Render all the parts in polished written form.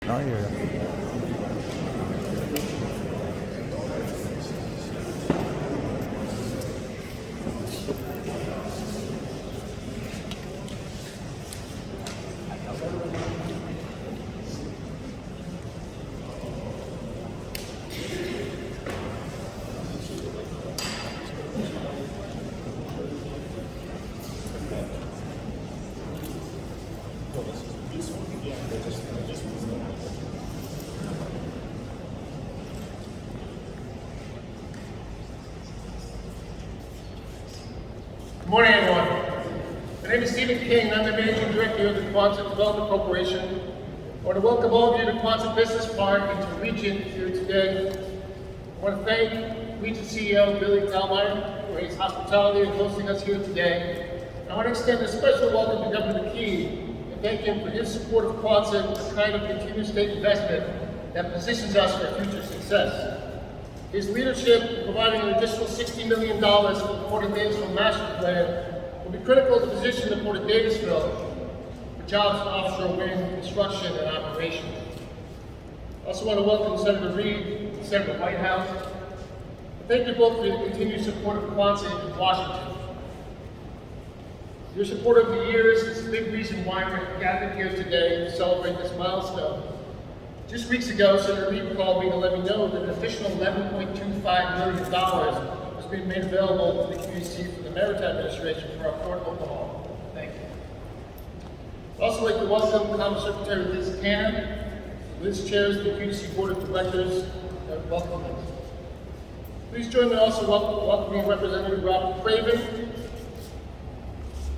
No, I hear you. Good morning, everyone. My name is Stephen King, and I'm the Managing Director of the Quonset Development Corporation. I want to welcome all of you to Quonset Business Park and to Regent here today. I want to thank Regent CEO Billy Talmeyer for his hospitality and hosting us here today. I want to extend a special welcome to Governor McKee and thank him for his support of Quonset, the kind of continued state investment that positions us for future success. His leadership in providing an additional $60 million for the Port of Davisville Master Plan will be critical to position the Port of Davisville for jobs in offshore wind construction and operations. I also want to welcome Senator Reed and Senator Whitehouse. Thank you both for your continued support of Quonset in Washington. Your support over the years is a big reason why we're gathered here today to celebrate this milestone. Just weeks ago, Senator Reed called me to let me know that an additional $11.25 million was being made available to the QEC from the Maritime Administration for our Port of Oklahoma. Thank you. I'd also like to welcome Commerce Secretary Liz Cannon. Liz chairs the QEC Board of Directors. Welcome, Liz. Please join me also welcoming Representative Robert Craven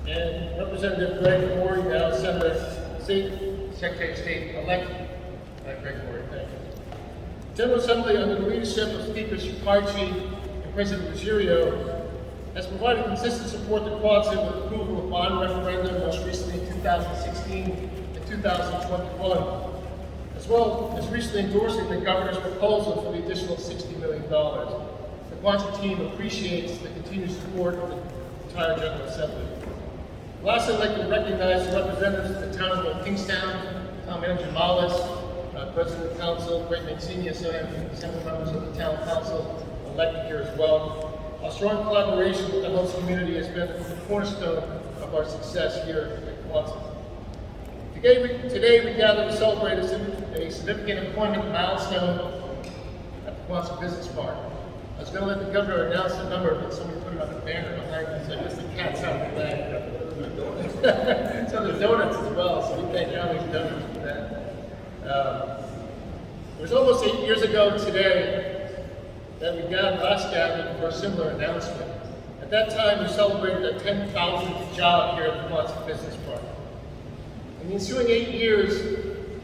and Representative Greg Moore, now Secretary of State-elect. Greg Moore, thank you. General Assembly, under the leadership of Speaker Scicarci and President Ruggiero, has provided consistent support to Quonset with approval of bond referendum, most recently in 2016 and 2021, as well as recently endorsing the governor's proposal for the additional $60 million. The Quonset team appreciates the continued support of the entire General Assembly. Lastly, I'd like to recognize the representatives of the town of Kingstown, Town Manager Mollis, President of the Council, Greg Mancini, several members of the Town Council elected here as well. Our strong collaboration with the host community has been the cornerstone of our success here at Quonset. Today we gather to celebrate a significant appointment milestone at the Quonset Business Park. I was going to let the governor announce the number, but somebody put it on the banner behind us. I guess the cat's out of the bag. So there's donuts as well, so we thank all these donors for that. It was almost 8 years ago today that we last gathered for a similar announcement. At that time, we celebrated our 10,000th job here at the Quonset Business Park. In the ensuing 8 years,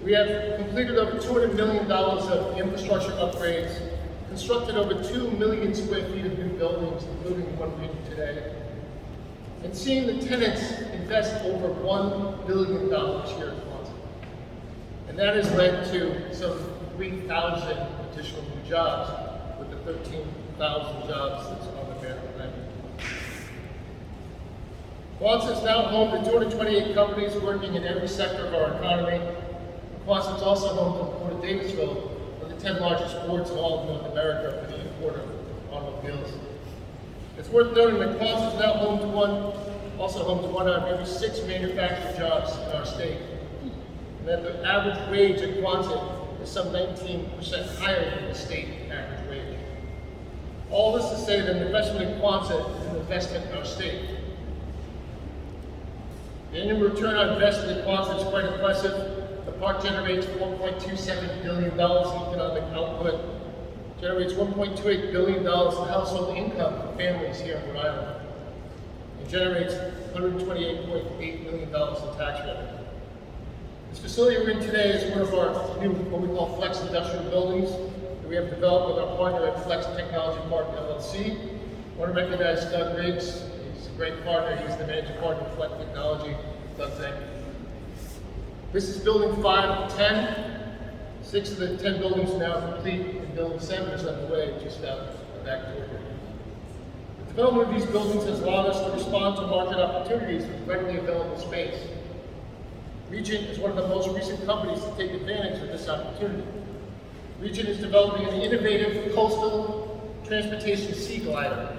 we have completed over $200 million of infrastructure upgrades, constructed over 2 million square feet of new buildings, including the one we do today, and seen the tenants invest over $1 billion here at Quonset. And that has led to some 3,000 additional new jobs, with the 13,000 jobs that's on the banner behind me. Quonset is now home to 228 companies working in every sector of our economy. Quonset is also home to the Port of Davisville, one of the 10 largest ports in all of North America for the import of automobiles. It's worth noting that Quonset is now home to also home to one out of every 6 manufacturing jobs in our state. And that the average wage at Quonset is some 19% higher than the state average wage. All this to say that an investment in Quonset is an investment in our state. The annual return on investment in Quonset is quite impressive. The park generates $4.27 billion in economic output, generates $1.28 billion in household income for families here in Rhode Island, and generates $128.8 million in tax revenue. This facility we're in today is one of our new, what we call Flex Industrial Buildings that we have developed with our partner at Flex Technology Park LLC. I want to recognize Doug Riggs. He's a great partner. He's the managing partner of Flex Technology. Doug, thank you. This is building 5 of 10. 6 of the 10 buildings are now complete, and building 7 is underway just out the back door here. The development of these buildings has allowed us to respond to market opportunities with readily available space. Regent is one of the most recent companies to take advantage of this opportunity. Regent is developing an innovative coastal transportation Seaglider.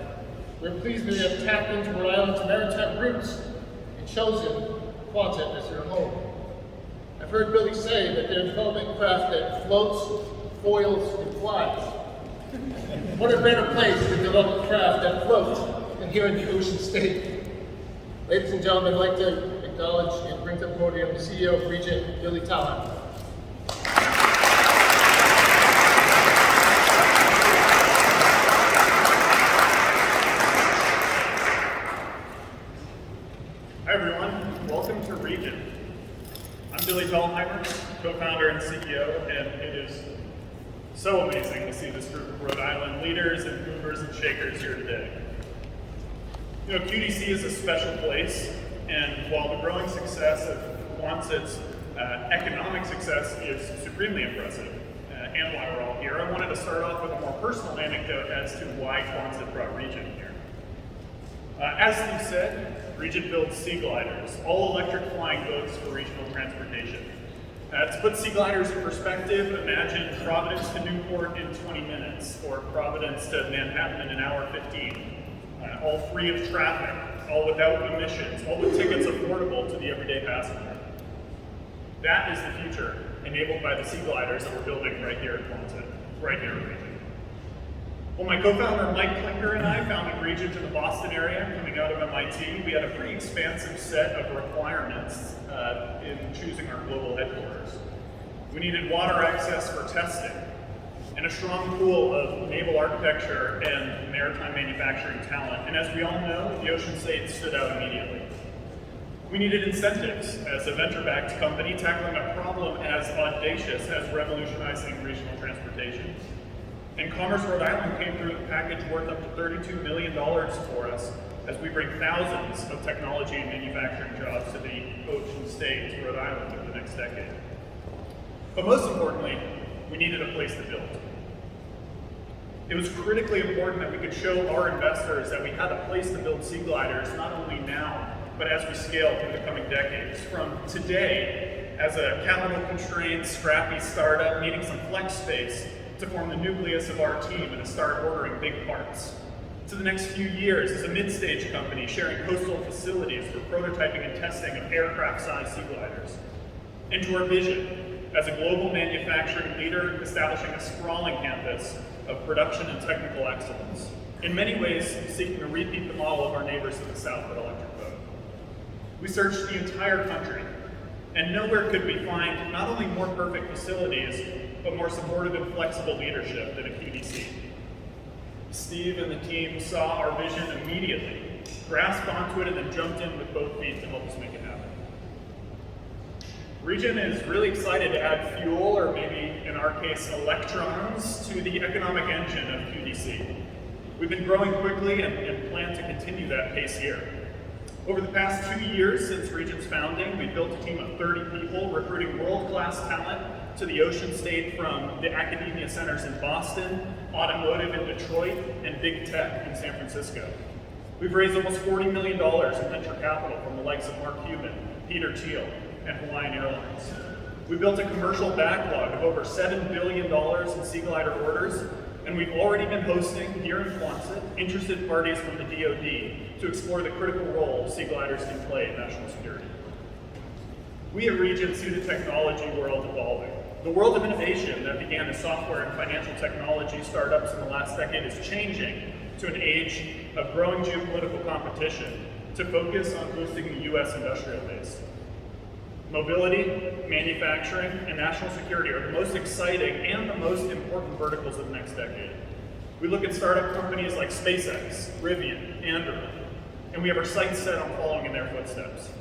We're pleased that they have tapped into Rhode Island's maritime roots and chosen Quonset as their home. I've heard Billy say that they're developing a craft that floats, foils, and flies. What a better place to develop a craft that floats than here in the Ocean State. Ladies and gentlemen, I'd like to acknowledge and bring to the podium the CEO of Regent, Billy Talon. Hi everyone, welcome to Regent. I'm Billy Talon, co-founder and CEO, and it is so amazing to see this group of Rhode Island leaders and movers and shakers here today. You know, QDC is a special place, and while the growing success of Quonset's economic success is supremely impressive, and why we're all here, I wanted to start off with a more personal anecdote as to why Quonset brought Regent here. As Steve said, Regent builds Seagliders, all-electric flying boats for regional transportation. To put Seagliders in perspective, imagine Providence to Newport in 20 minutes, or Providence to Manhattan in an hour 15. All free of traffic, all without emissions, all with tickets affordable to the everyday passenger. That is the future, enabled by the Seagliders that we're building right here at Quonset, right here at Regent. When my co-founder Mike Klinker and I founded Regent in the Boston area, coming out of MIT, we had a pretty expansive set of requirements in choosing our global headquarters. We needed water access for testing, and a strong pool of naval architecture and maritime manufacturing talent. And as we all know, the Ocean State stood out immediately. We needed incentives as a venture-backed company tackling a problem as audacious as revolutionizing regional transportation. And Commerce Rhode Island came through with a package worth up to $32 million for us as we bring thousands of technology and manufacturing jobs to the Ocean State, to Rhode Island over the next decade. But most importantly, we needed a place to build. It was critically important that we could show our investors that we had a place to build Seagliders, not only now, but as we scale through the coming decades. From today, as a capital-constrained, scrappy startup needing some flex space to form the nucleus of our team and to start ordering big parts, to the next few years as a mid-stage company sharing coastal facilities for prototyping and testing of aircraft-sized Seagliders, and to our vision as a global manufacturing leader establishing a sprawling campus of production and technical excellence, in many ways seeking to repeat the model of our neighbors to the south with electric boat. We searched the entire country, and nowhere could we find not only more perfect facilities, but more supportive and flexible leadership than a QDC. Steve and the team saw our vision immediately, grasped onto it, and then jumped in with both feet to help us make it happen. Regent is really excited to add fuel, or maybe in our case, electrons, to the economic engine of QDC. We've been growing quickly and plan to continue that pace here. Over the past 2 years since Regent's founding, we've built a team of 30 people, recruiting world-class talent to the Ocean State from the academia centers in Boston, automotive in Detroit, and big tech in San Francisco. We've raised almost $40 million in venture capital from the likes of Mark Cuban, Peter Thiel, and Hawaiian Airlines. We built a commercial backlog of over $7 billion in Seaglider orders, and we've already been hosting here in Quonset interested parties from the DoD to explore the critical role Seagliders can play in national security. We at Regent see the technology world evolving. The world of innovation that began as software and financial technology startups in the last decade is changing to an age of growing geopolitical competition to focus on boosting the U.S. industrial base. Mobility, manufacturing, and national security are the most exciting and the most important verticals of the next decade. We look at startup companies like SpaceX, Rivian, Anduril, and we have our sights set on following in their footsteps.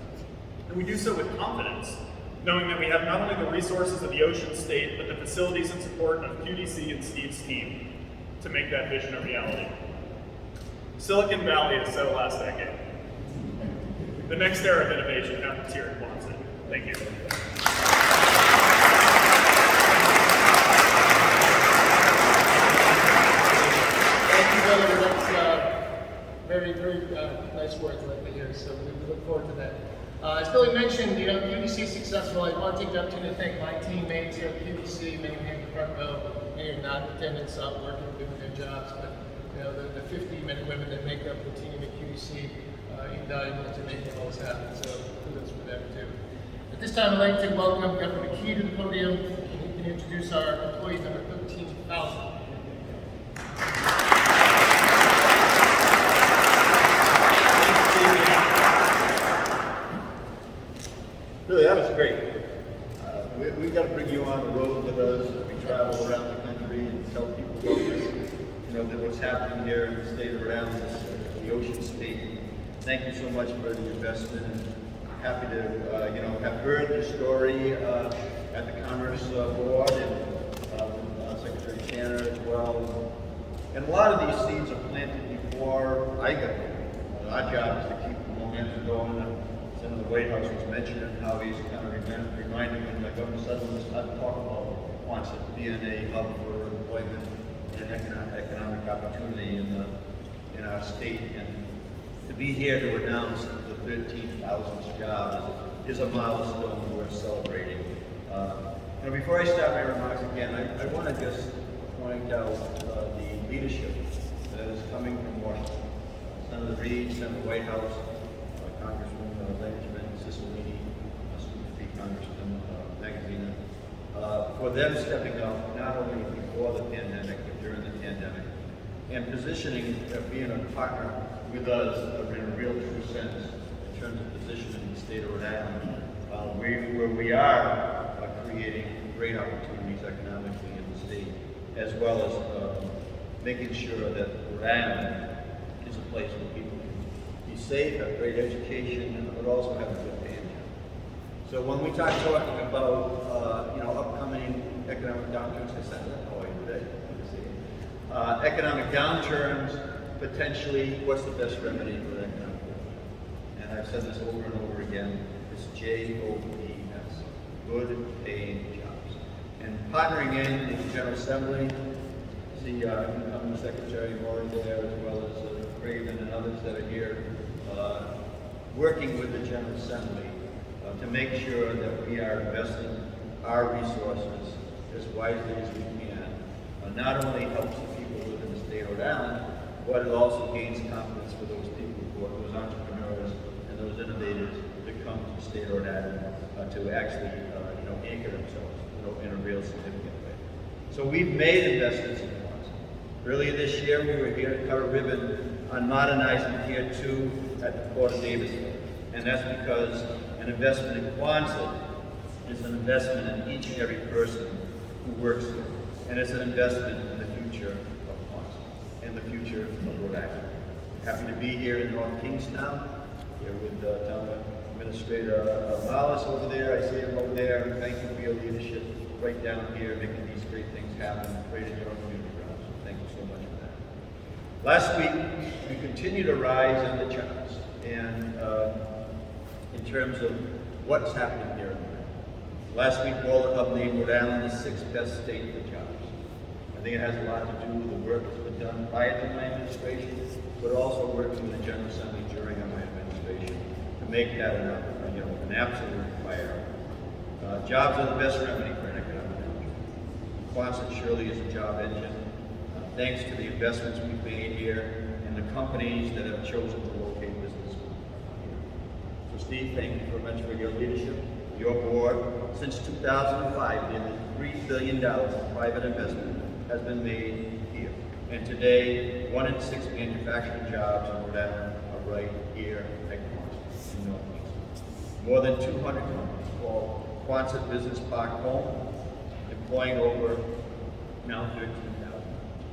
And we do so with confidence, knowing that we have not only the resources of the Ocean State, but the facilities and support of QDC and Steve's team to make that vision a reality. Silicon Valley is so last decade. The next era of innovation happens here at Quonset. Thank you. Thank you, Billy. That's very, very nice words right here. So we look forward to that. As Billy mentioned, QVC is successful. I want to take the opportunity to thank my teammates here at QVC, many here in the front row, many are not in attendance, working, doing their jobs, but the 50 men and women that make up the team at QVC, invaluable to make all this happen. So kudos for them too. At this time, I'd like to welcome Governor McKee to the podium, and he can introduce our employee number 13,000. Really, that was great. We've got to bring you on the road with us. We travel around the country and tell people about this, that what's happening here in the state around us, the ocean state. Thank you so much for the investment, and happy to, have heard the story at the Commerce Board and Secretary Tanner as well. And a lot of these seeds are planted before I got here. Our job is to keep the momentum going. Senator Whitehouse was mentioning how he's kind of reminding when Governor Sutherland started talking about Quonset being a hub for employment and economic opportunity in our state. And to be here to announce the 13,000th job is a milestone worth celebrating. Before I start my remarks again, I want to just point out the leadership that is coming from Washington. Senator Reed, Senator Whitehouse, Congresswoman Seagliders, Congressman Magazine, for them stepping up not only before the pandemic but during the pandemic, and positioning, being a partner with us in a real true sense in terms of positioning the state of Rhode Island, where we are creating great opportunities economically in the state, as well as making sure that Rhode Island is a place where people can be safe, have great education, but also have a good paying job. So when we talking about upcoming economic downturns, I said that. How are you today? Good to see you. Economic downturns, potentially, what's the best remedy for economic growth? And I've said this over and over again. It's JOBS, good paying jobs. And partnering in the General Assembly, see incoming Secretary Moore there, as well as Raven and others that are here, working with the General Assembly to make sure that we are investing our resources as wisely as we can. Not only helps the people within the state of Rhode Island, but it also gains confidence for those people, those entrepreneurs and those innovators that come to the state of Rhode Island to actually anchor themselves in a real significant way. So we've made investments in Quonset. Earlier this year, we were here to cut a ribbon on modernizing Pier 2 at the Port of Davisville. And that's because an investment in Quonset is an investment in each and every person who works here. And it's an investment in the future of Quonset and the future of Rhode Island. Happy to be here in North Kingstown, here with Town Administrator Hollis over there. I see him over there. And thank you for your leadership right down here, making these great things happen, right in your own community grounds. So thank you so much for that. Last week, we continued to rise in the charts, and in terms of what's happening here in Rhode Island. Last week, Walter Hub named Rhode Island the 6th best state for jobs. I think it has a lot to do with the work that's been done prior to my administration, but also working with the General Assembly during my administration to make that an absolute priority. Jobs are the best remedy for an economic downturn. Quonset surely is a job engine. Thanks to the investments we've made here and the companies that have chosen to locate business here. So Steve, thank you very much for your leadership, your board. Since 2005, nearly $3 billion in private investment has been made here. And today, 1 in 6 manufacturing jobs in Rhode Island are right here at Quonset in Northeast. More than 200 companies call Quonset Business Park home, employing over now 13,000.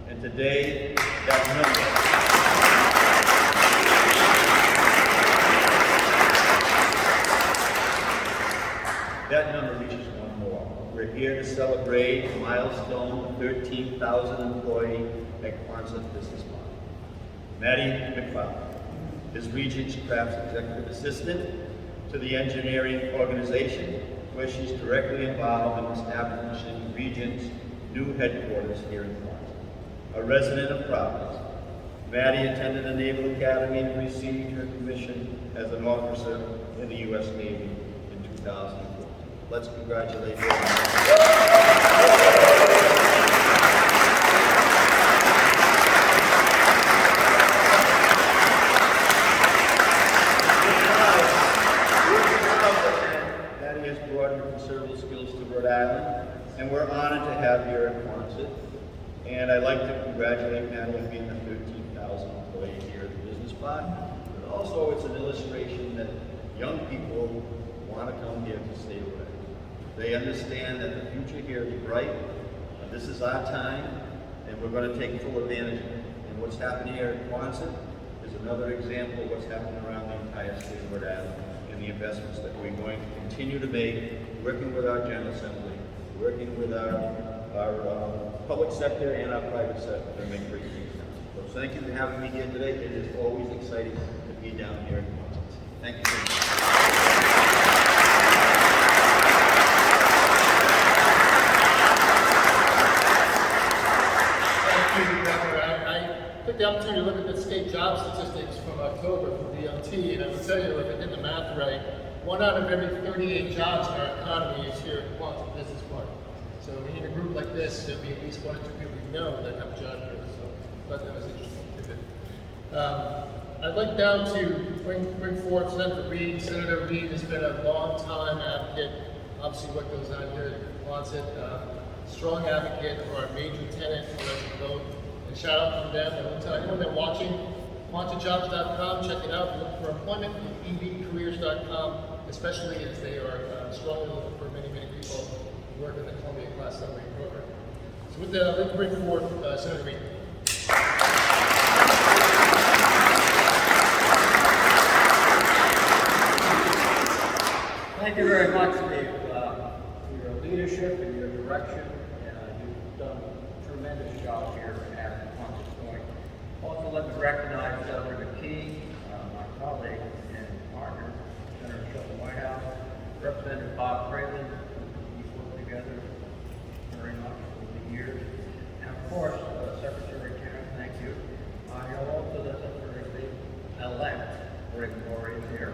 And today, that number reaches one more. We're here to celebrate a milestone of 13,000 employee at Quonset Business Park. Maddie McKee is Regent Craft's executive assistant to the engineering organization, where she's directly involved in establishing Regent's new headquarters here in Quonset. A resident of Providence, Maddie attended the Naval Academy and received her commission as an officer in the U.S. Navy in 2004. Let's congratulate her. Maddie has brought her considerable skills to Rhode Island, and we're honored to have you here at Quonset. And I'd like to congratulate Maddie on being the 13,000th employee here at the Business Park. But also, it's an illustration that young people want to come here to stay away. They understand that the future here is bright. This is our time, and we're going to take full advantage of it. And what's happening here at Quonset is another example of what's happening around the entire state of Rhode Island and the investments that we're going to continue to make, working with our General Assembly, working with our public sector and our private sector to make great things happen. So thank you for having me here today. It is always exciting to be down here in Quonset. Thank you very much. I took the opportunity to look at the state job statistics from October from DOT, and I will tell you, if I did the math right, 1 out of every 38 jobs in our economy is here at Quonset Business Park. So in a group like this, there'll be at least 1 or 2 people you know that have a job here. So I thought that was interesting. I'd like now to bring forth Senator Reed. Senator Reed has been a long-time advocate, obviously what goes on here at Quonset. Strong advocate for our major tenant, for vote. And shout out from them. I will tell anyone that's watching, QuonsetJobs.com, check it out. Look for employment at ebcareers.com, especially as they are strongly looking for many, many people to work in the Columbia Class Summary program. So with that, I'd like to bring forth Senator Reed. Thank you very much, Dave, for your leadership and your direction. You've done a tremendous job here at Quonset Point. Also, let me recognize Senator McKee, my colleague and partner, Senator Reed Whitehouse, Representative Bob Craven. We've worked together very much over the years. And of course, Secretary Karen, thank you. And also the Secretary-elect, Greg Moore, is here.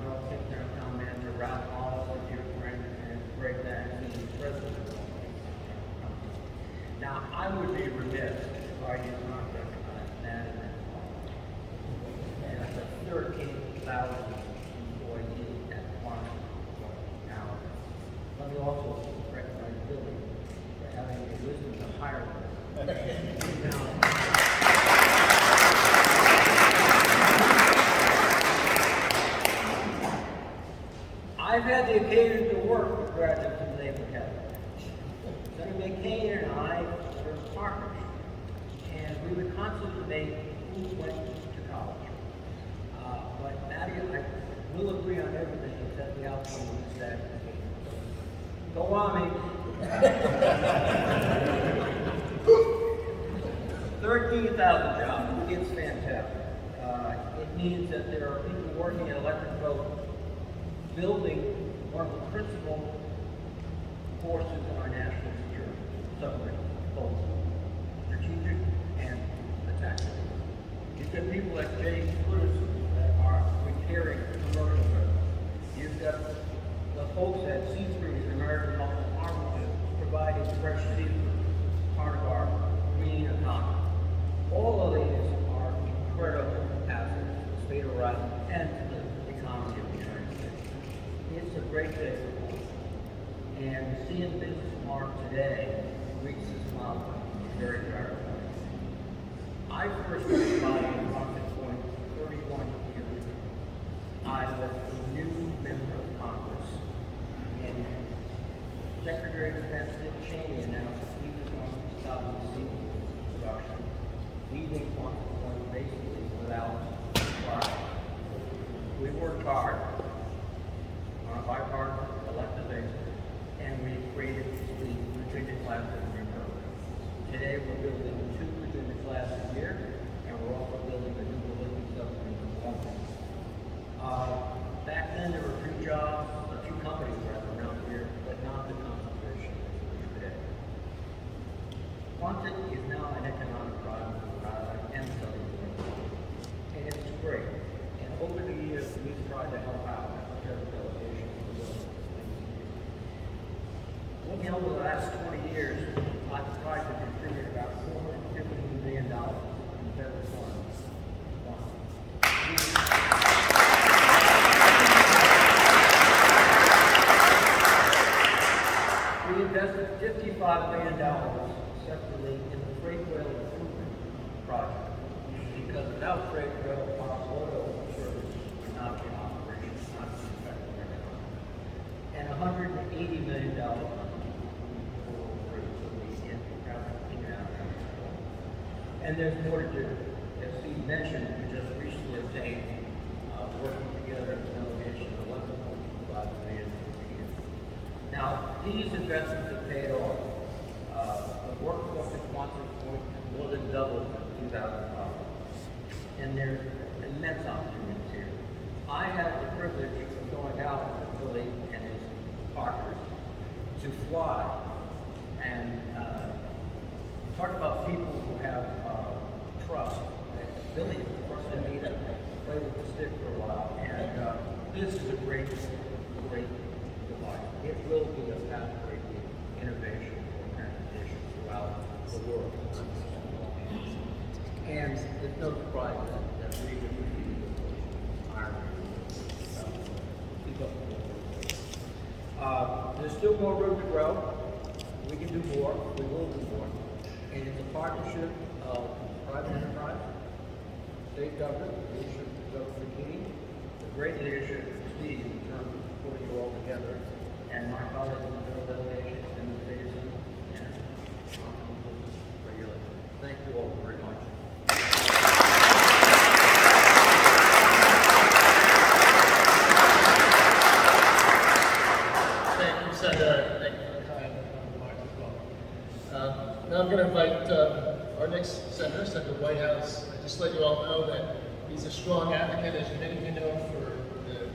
North Kingstown Town Manager Ralph Hall, dear friend, and Greg Nash, the President of North Kingstown County. Now, I would be remiss if I did not recognize Nat and as a 13,000 employee at Quonset. Now, let me also recognize Billy for having the wisdom to hire them. I've had the occasion to work with graduates in the Naval Academy. Senator McKee and I were partners, and we would constantly debate who went to college. But Maddie and I will agree on everything except the outcome of that. Go Army! 13,000 jobs, it's fantastic. It means that there are people working in electric boat building one of the principal forces in our national security, submarines, both strategic and attack. You've got people like Jay Curtis that are repairing commercial vessels. You've got the folks at Seagliders, American Armament, providing fresh seafood, part of our green economy. All of these are incredible assets to the state of Rhode Island and to the economy of the United States. It's a great day for us. And to see in Business Park today reach this milestone is very gratifying. I first heard about it in Quonset Point 31 years. I was a new member of Congress, and Secretary of Defense Dick Cheney announced that he was going to stop the seafood production, leaving Quonset Point basically without fire. We worked hard on a bipartisan elected basis, and we created the Virginia class submarine program. Today we're building 2 Virginia class a year, and we're also building a new Olympic submarine in Columbia. Back then there were a few companies around here, but not the concentration that we today. Quonset is now an economic driver for Rhode Island and Southern California. And it's great. And over the years, we've tried to help out every delegation. Looking over the last 20 years, I've tried to contribute about $450 million in federal funds. We invested $55 million separately in the freight rail improvement project, because without freight rail, our auto service would not be in operation, not be effective anymore. And $180 million and there's more to do. As Steve mentioned, we just recently obtained, working together as a delegation, $11.5 million per year. Now, these investments have paid off. The workforce at Quonset has more than doubled in 2005. And there's immense opportunities here. I had the privilege of going out with Billy and his partners to fly and talk about people who have trust. Billy, of course, I need to play with the stick for a while, and this is a great device. It will be a pathway to innovation and transportation throughout the world. And it's no surprise that we would be hiring. Keep up the good work. There's still more room to grow. We can do more. We will do more. And it's a partnership of private enterprise, state government, leadership of McKee, the great leadership of Steve in terms of putting it all together, and my colleagues in the federal delegation and the citizens and regulators. Thank you all very much. Thank you, Senator. Thank you for the kind remarks as well. Now I'm going to invite our next senator, Senator Whitehouse. I just let you all know that he's a strong advocate, as many of you know, for the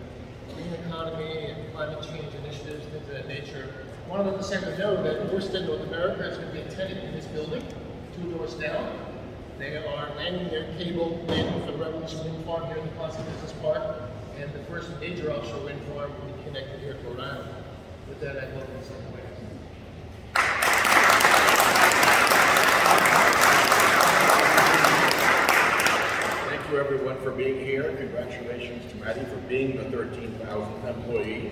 green economy and climate change initiatives, things of that nature. I want to let the senator know that Quonset North America is going to be a tenant in this building, 2 doors down. They are landing their cable in for the Revolution Wind Farm here in the Quonset Business Park, and the first major offshore wind farm will be connected here to Rhode Island. With that, I welcome Senator Whitehouse. Thank you everyone for being here. Congratulations to Maddie for being the 13,000th employee.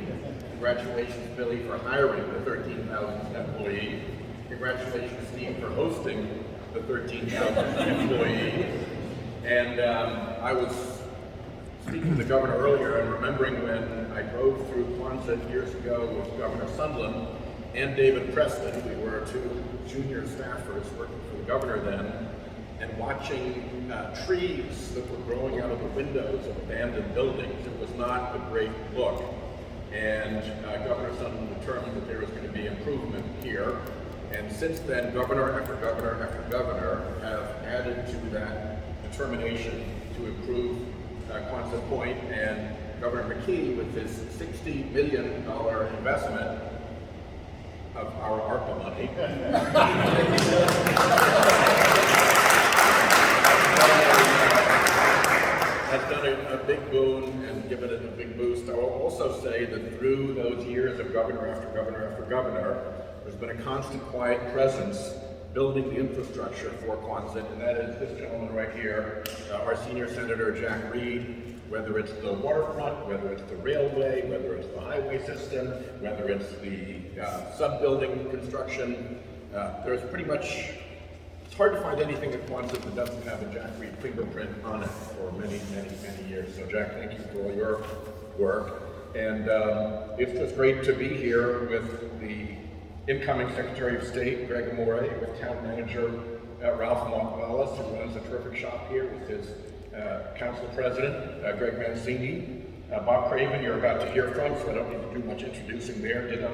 Congratulations, Billy, for hiring the 13,000th employee. Congratulations, Steve, for hosting the 13,000th employee. And I was speaking to the governor earlier and remembering when I drove through Quonset years ago with Governor Sunderland and David Preston. We were 2 junior staffers working for the governor then, and watching trees that were growing out of the windows of abandoned buildings. It was not a great look. And Governor Sunderland determined that there was going to be improvement here. And since then, governor after governor after governor have added to that determination to improve Quonset Point. And Governor McKee, with his $60 million investment of our ARPA money, has done a big boon and given it a big boost. I will also say that through those years of governor after governor after governor, there's been a constant quiet presence building the infrastructure for Quonset, and that is this gentleman right here, our senior senator, Jack Reed. Whether it's the waterfront, whether it's the railway, whether it's the highway system, whether it's the sub-building construction, there's pretty much, it's hard to find anything at Quonset that doesn't have a Jack Reed fingerprint on it for many, many, many years. So Jack, thank you for all your work. And it's just great to be here with the incoming Secretary of State, Greg Amore, with Town Manager Ralph Wallace, who runs a terrific shop here, with his Council President, Greg Mancini. Bob Craven, you're about to hear from, so I don't need to do much introducing there. Ditto,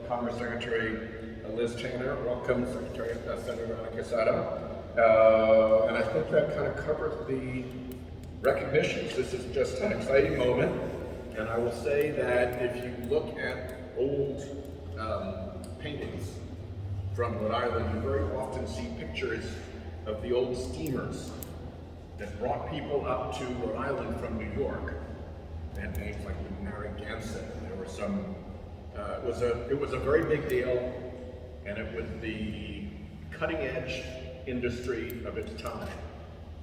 Commerce Secretary Liz Tanner. Welcome, Secretary Senator Ana Quesada. And I think that kind of covers the recognitions. This is just an exciting moment. And I will say that if you look at old paintings from Rhode Island, you very often see pictures of the old steamers that brought people up to Rhode Island from New York. They had names like Narragansett, and there were some, it was a very big deal, and it was the cutting edge industry of its time.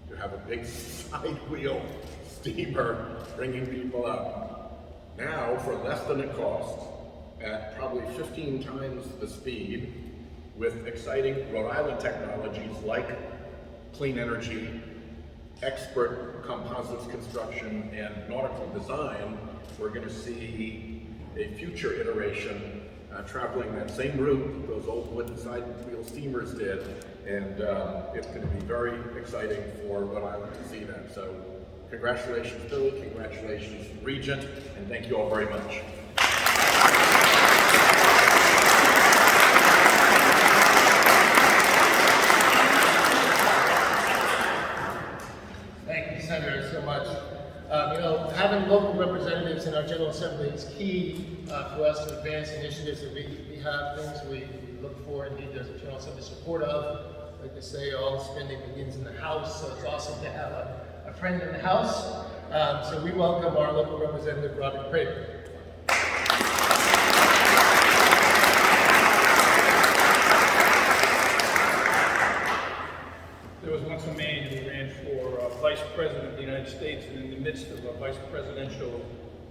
To have a big side wheel steamer bringing people up. Now, for less than it costs, at probably 15 times the speed, with exciting Rhode Island technologies like clean energy, expert composites construction, and nautical design, we're going to see a future iteration traveling that same route those old wooden side wheel steamers did, and it's going to be very exciting for Rhode Island to see that. So congratulations, Billy, congratulations, Regent, and thank you all very much. Thank you, Senator, so much. Having local representatives in our General Assembly is key for us to advance initiatives that we have, things we look for and need the General Assembly support of. Like they say, all spending begins in the House, so it's awesome to have a friend in the House. So we welcome our local representative, Robert Craven. There was once a man who ran for Vice President of the United States, and in the midst of a vice presidential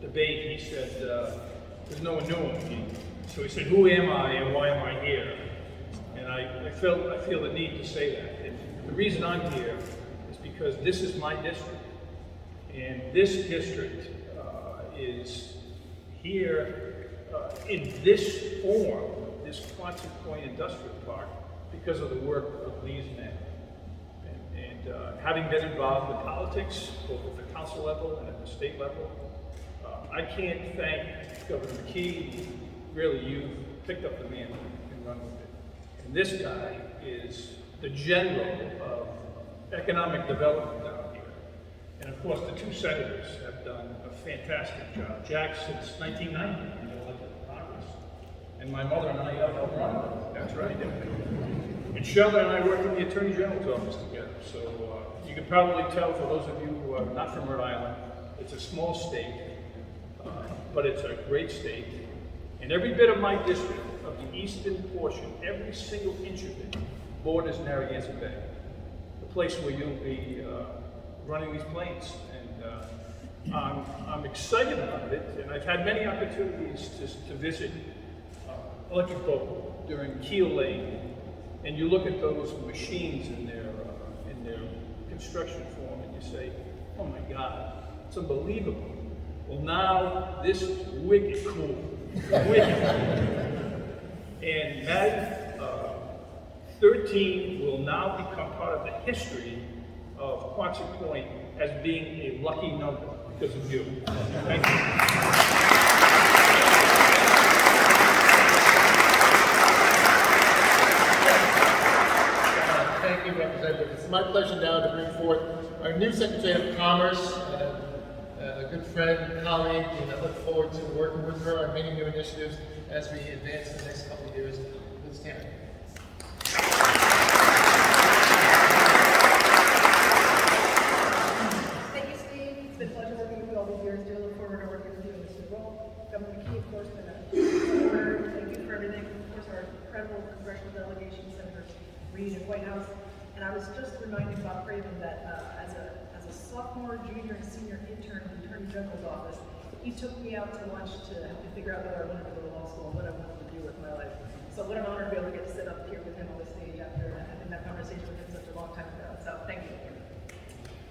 debate, he said, there's no one knew him. So he said, who am I and why am I here? And I feel the need to say that. And the reason I'm here is because this is my district. And this district is here in this form, this Quonset Point Industrial Park, because of the work of these men. And having been involved in politics, both at the council level and at the state level, I can't thank Governor McKee. Really, you picked up the mantle and run with it. And this guy is the general of economic development down here. And of course, the two senators have done a fantastic job. Jack since 1990, elected to Congress. And my mother and I helped run. That's right. And Sheldon and I worked in the Attorney General's office together. So you can probably tell, for those of you who are not from Rhode Island, it's a small state, but it's a great state. And every bit of my district, of the eastern portion, every single inch of it, borders Narragansett Bay, the place where you'll be running these planes. And I'm excited about it, and I've had many opportunities to visit Electric Boat during Keel Lane, and you look at those machines in their construction form, and you say, "Oh my God, it's unbelievable." Well, now this is wicked cool, wicked. And that 13 will now become part of the history of Quonset Point as being a lucky number because of you. Thank you. Thank you, Representative. It's my pleasure now to bring forth our new Secretary of Commerce, a good friend, colleague, and I look forward to working with her on many new initiatives as we advance the next couple of years. Liz Tanner. Thank you, Steve. It's been a pleasure working with you all these years. I look forward to working with you in this new role. Governor McKee, of course, been an honor. Thank you for everything. Of course, our incredible congressional delegation, Senators Reed and Whitehouse. And I was just reminding Bob Craven that as a sophomore, junior, and senior intern in the Attorney General's office, he took me out to lunch to help me figure out whether I wanted to go to law school and what I wanted to do with my life. So what an honor to be able to get to sit up here with him on the stage after having that conversation with him such a long time ago. So thank you.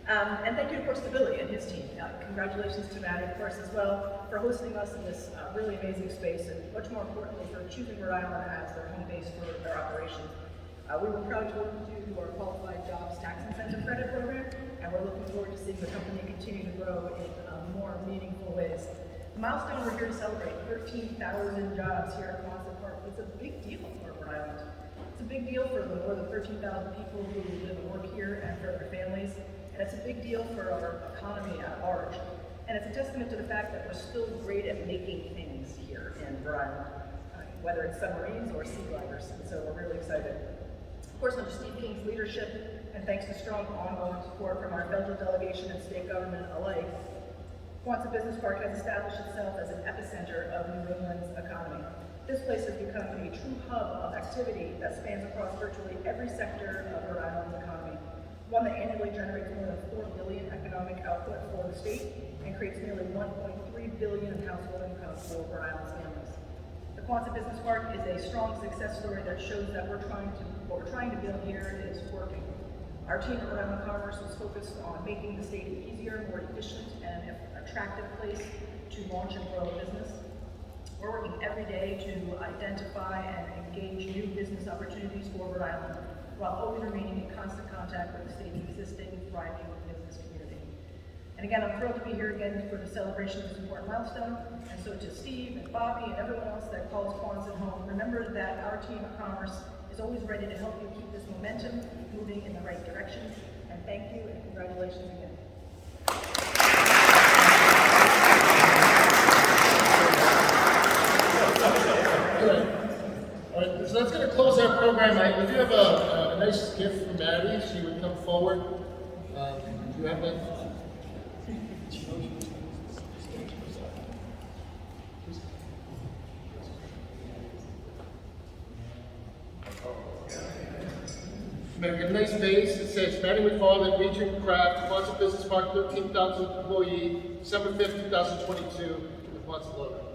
And thank you, of course, to Billy and his team. Congratulations to Maddie, of course, as well, for hosting us in this really amazing space, and much more importantly, for choosing Rhode Island as their home base for their operations. We were proud to welcome you to our Qualified Jobs Tax Incentive Credit Program, and we're looking forward to seeing the company continue to grow in more meaningful ways. The milestone we're here to celebrate, 13,000 jobs here at Quonset Park. It's a big deal for Rhode Island. It's a big deal for the more than 13,000 people who live and work here and for their families. And it's a big deal for our economy at large. And it's a testament to the fact that we're still great at making things here in Rhode Island, whether it's submarines or Seagliders. And so we're really excited. Of course, under Steve King's leadership, and thanks to strong ongoing support from our federal delegation and state government alike, Quonset Business Park has established itself as an epicenter of New England's economy. This place has become a true hub of activity that spans across virtually every sector of Rhode Island's economy, one that annually generates more than $4 billion economic output for the state and creates nearly $1.3 billion in household income for Rhode Island's families. The Quonset Business Park is a strong success story that shows that what we're trying to build here is working. Our team at Rhode Island Commerce is focused on making the state an easier, more efficient, and attractive place to launch and grow a business. We're working every day to identify and engage new business opportunities for Rhode Island, while always remaining in constant contact with the state's existing, thriving business community. And again, I'm thrilled to be here again for the celebration of this important milestone. And so to Steve and Bobby and everyone else that calls Quonset home, remember that our team at Commerce is always ready to help you keep this momentum moving in the right direction. And thank you and congratulations again. All right, so that's going to close our program. We do have a nice gift from Maddie. She would come forward. Do you have that? Make a nice base. It says Maddie McFarland, Regent Craft, Quonset Business Park, 13,000 employee, December 5th, 2022, the Quonset logo.